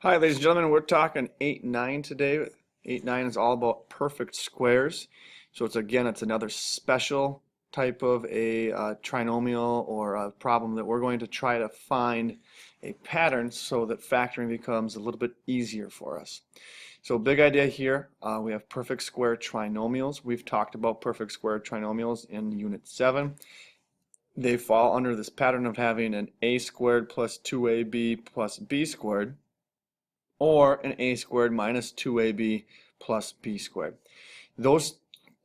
Hi, ladies and gentlemen. We're talking 8-9 today. 8-9 is all about perfect squares. So it's another special type of a trinomial or a problem that we're going to try to find a pattern so that factoring becomes a little bit easier for us. So big idea here, we have perfect square trinomials. We've talked about perfect square trinomials in Unit 7. They fall under this pattern of having an a squared plus 2ab plus b squared, or an a squared minus 2ab plus b squared. Those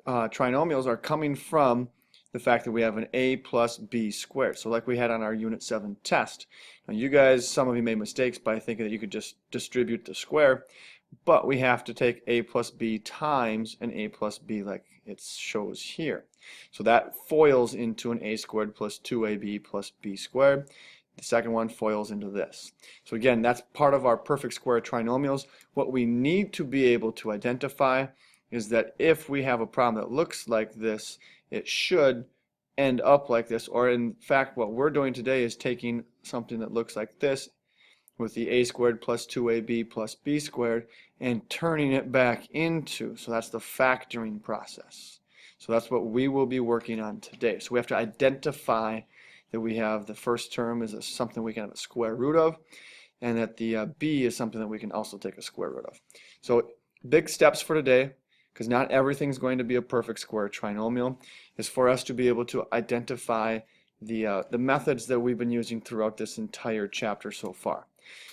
trinomials are coming from the fact that we have an a plus b squared. So like we had on our Unit 7 test. Now you guys, some of you made mistakes by thinking that you could just distribute the square, but we have to take a plus b times an a plus b like it shows here. So that foils into an a squared plus 2ab plus b squared. The second one foils into this. So again, that's part of our perfect square trinomials. What we need to be able to identify is that if we have a problem that looks like this, it should end up like this. Or in fact, what we're doing today is taking something that looks like this with the a squared plus 2ab plus b squared and turning it back into, so that's the factoring process. So that's what we will be working on today. So we have to identify that we have the first term is something we can have a square root of, and that the b is something that we can also take a square root of. So big steps for today, because not everything's going to be a perfect square trinomial, is for us to be able to identify the methods that we've been using throughout this entire chapter so far.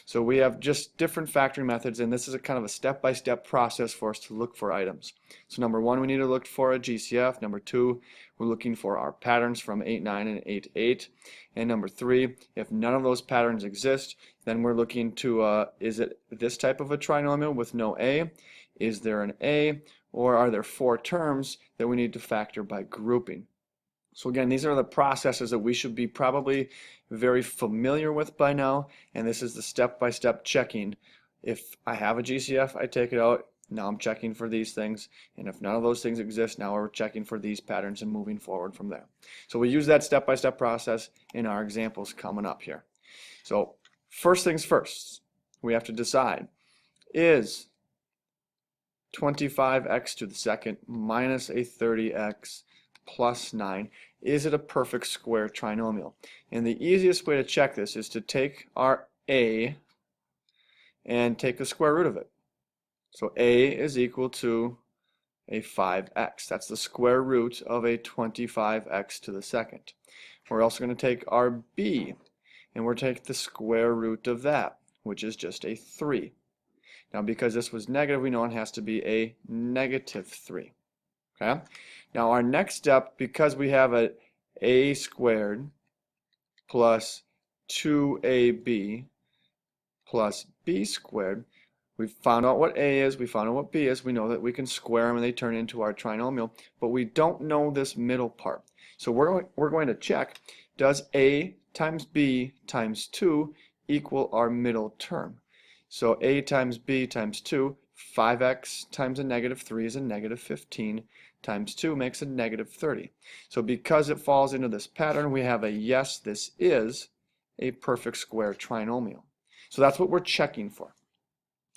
So we have just different factoring methods, and this is a kind of a step-by-step process for us to look for items. So number one, we need to look for a GCF. Number two, we're looking for our patterns from 8-9 and 8-8. And number three, if none of those patterns exist, then we're looking to, is it this type of a trinomial with no a? Is there an a? Or are there four terms that we need to factor by grouping? So again, these are the processes that we should be probably very familiar with by now, and this is the step-by-step checking. If I have a GCF, I take it out. Now I'm checking for these things, and if none of those things exist, now we're checking for these patterns and moving forward from there. So we use that step-by-step process in our examples coming up here. So first things first, we have to decide, is 25x to the second minus a 30x plus 9, is it a perfect square trinomial? And the easiest way to check this is to take our a and take the square root of it. So a is equal to a 5x. That's the square root of a 25x to the second. We're also going to take our b, and we're going to take the square root of that, which is just a 3. Now because this was negative, we know it has to be a negative 3. Okay? Now our next step, because we have a squared plus 2ab plus b squared, we've found out what a is, we found out what b is, we know that we can square them and they turn into our trinomial, but we don't know this middle part. So we're going to check, does a times b times 2 equal our middle term? So a times b times 2, 5x times a negative 3 is a negative 15, times 2 makes a negative 30. So because it falls into this pattern, we have a yes, this is a perfect square trinomial. So that's what we're checking for.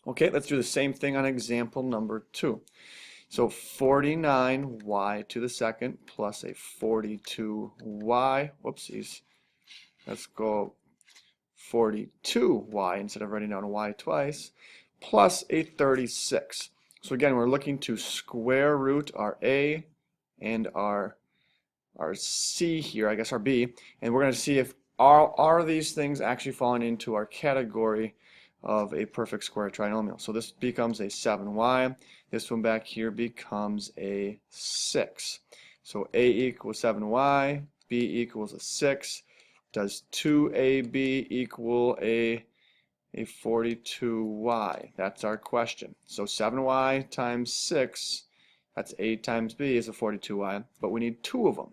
Okay, let's do the same thing on example number 2. So 49y to the second plus a 42y, whoopsies, let's go 42y instead of writing down a y twice, plus a 36. So again, we're looking to square root our a and our c here, I guess our b, and we're going to see if are these things actually falling into our category of a perfect square trinomial. So this becomes a 7y, this one back here becomes a 6. So a equals 7y, b equals a 6. Does 2ab equal a 42y? That's our question. So 7y times 6, that's 8 times b is a 42y, but we need 2 of them.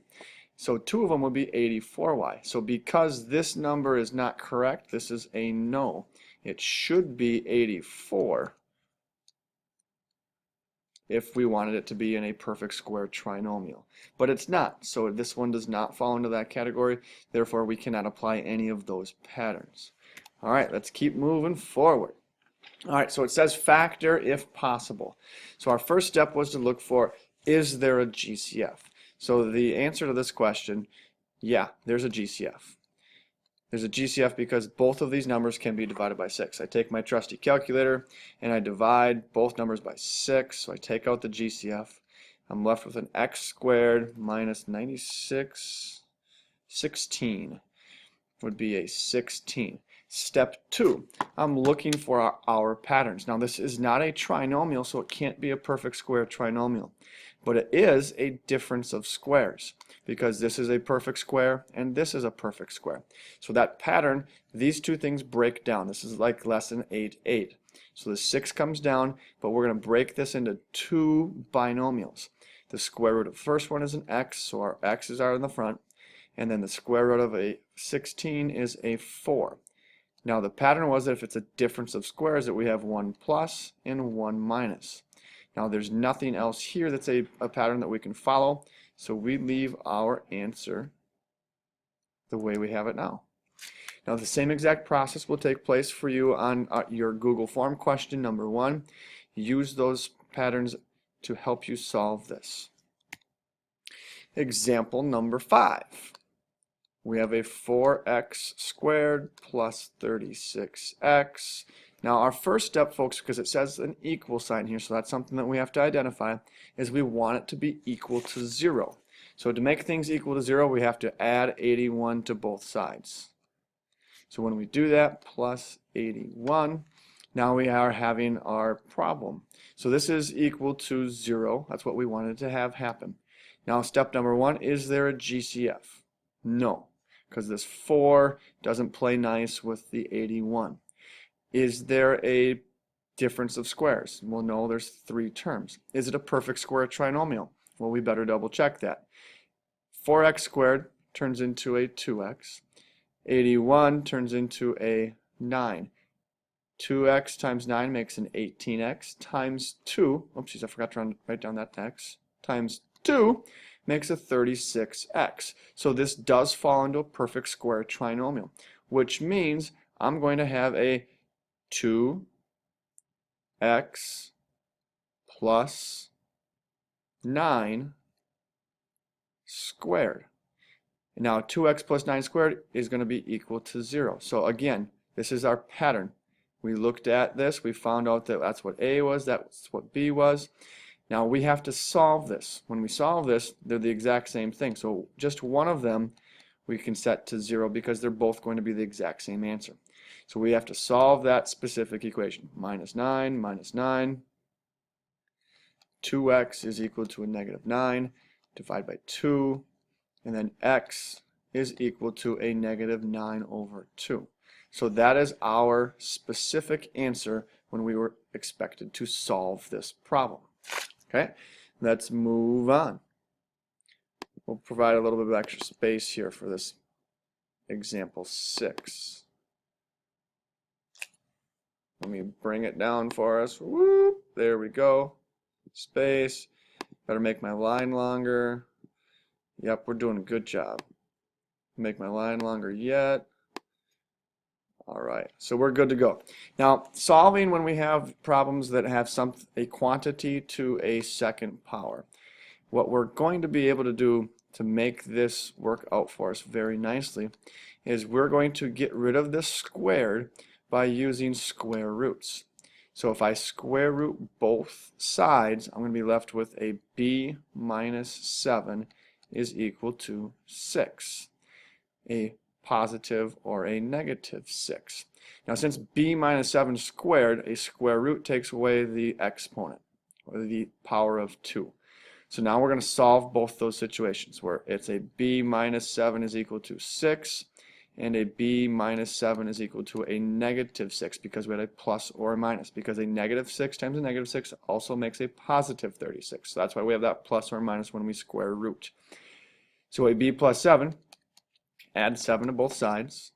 So 2 of them would be 84y. So because this number is not correct, this is a no. It should be 84 if we wanted it to be in a perfect square trinomial. But it's not, so this one does not fall into that category, therefore we cannot apply any of those patterns. Alright, let's keep moving forward. All right, so it says factor if possible. So our first step was to look for, is there a GCF? So the answer to this question, yeah, there's a GCF. There's a GCF because both of these numbers can be divided by 6. I take my trusty calculator and I divide both numbers by 6. So I take out the GCF. I'm left with an x squared minus 96. 16 would be a 16. Step 2, I'm looking for our patterns. Now this is not a trinomial, so it can't be a perfect square trinomial. But it is a difference of squares, because this is a perfect square and this is a perfect square. So that pattern, these two things break down. This is like lesson 8-8. So the 6 comes down, but we're going to break this into two binomials. The square root of the first one is an x, so our x's are in the front. And then the square root of a 16 is a 4. Now the pattern was that if it's a difference of squares that we have 1 plus and 1 minus. Now there's nothing else here that's a pattern that we can follow, so we leave our answer the way we have it now. Now the same exact process will take place for you on your Google form question number 1. Use those patterns to help you solve this. Example number 5. We have a 4x squared plus 36x. Now our first step, folks, because it says an equal sign here, so that's something that we have to identify, is we want it to be equal to 0. So to make things equal to 0, we have to add 81 to both sides. So when we do that, plus 81, now we are having our problem. So this is equal to 0. That's what we wanted to have happen. Now step number 1, is there a GCF? No, because this 4 doesn't play nice with the 81. Is there a difference of squares? Well, no, there's 3 terms. Is it a perfect square trinomial? Well, we better double check that. 4x squared turns into a 2x. 81 turns into a 9. 2x times 9 makes an 18x times 2. Oopsies, I forgot to write down that x. Times 2 makes a 36x. So this does fall into a perfect square trinomial, which means I'm going to have a 2x plus 9 squared. Now 2x plus 9 squared is going to be equal to 0. So again, this is our pattern. We looked at this, we found out that that's what A was, that's what B was. Now we have to solve this. When we solve this, they're the exact same thing. So just one of them we can set to 0 because they're both going to be the exact same answer. So we have to solve that specific equation. Minus 9, 2x is equal to a negative 9, divide by 2, and then x is equal to a negative 9 over 2. So that is our specific answer when we were expected to solve this problem. Okay, let's move on. We'll provide a little bit of extra space here for this example 6. Let me bring it down for us. Whoop, there we go. Space. Better make my line longer. Yep, we're doing a good job. Make my line longer yet. All right, so we're good to go. Now, solving when we have problems that have a quantity to a second power. What we're going to be able to do to make this work out for us very nicely is we're going to get rid of this squared by using square roots. So if I square root both sides, I'm going to be left with a b minus 7 is equal to 6. A positive or a negative 6. Now since b minus 7 squared, a square root takes away the exponent, or the power of 2. So now we're going to solve both those situations where it's a b minus 7 is equal to 6 and a b minus 7 is equal to a negative 6 because we had a plus or a minus, because a negative 6 times a negative 6 also makes a positive 36. So that's why we have that plus or minus when we square root. So a b plus 7, add 7 to both sides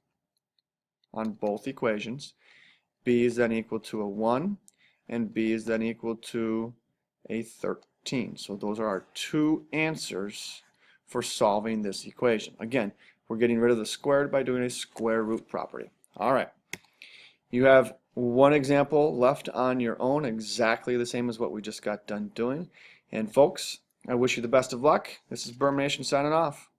on both equations. B is then equal to a 1 and b is then equal to a 13. So those are our two answers for solving this equation. Again, we're getting rid of the squared by doing a square root property. All right. You have one example left on your own, exactly the same as what we just got done doing. And folks, I wish you the best of luck. This is Berm Nation signing off.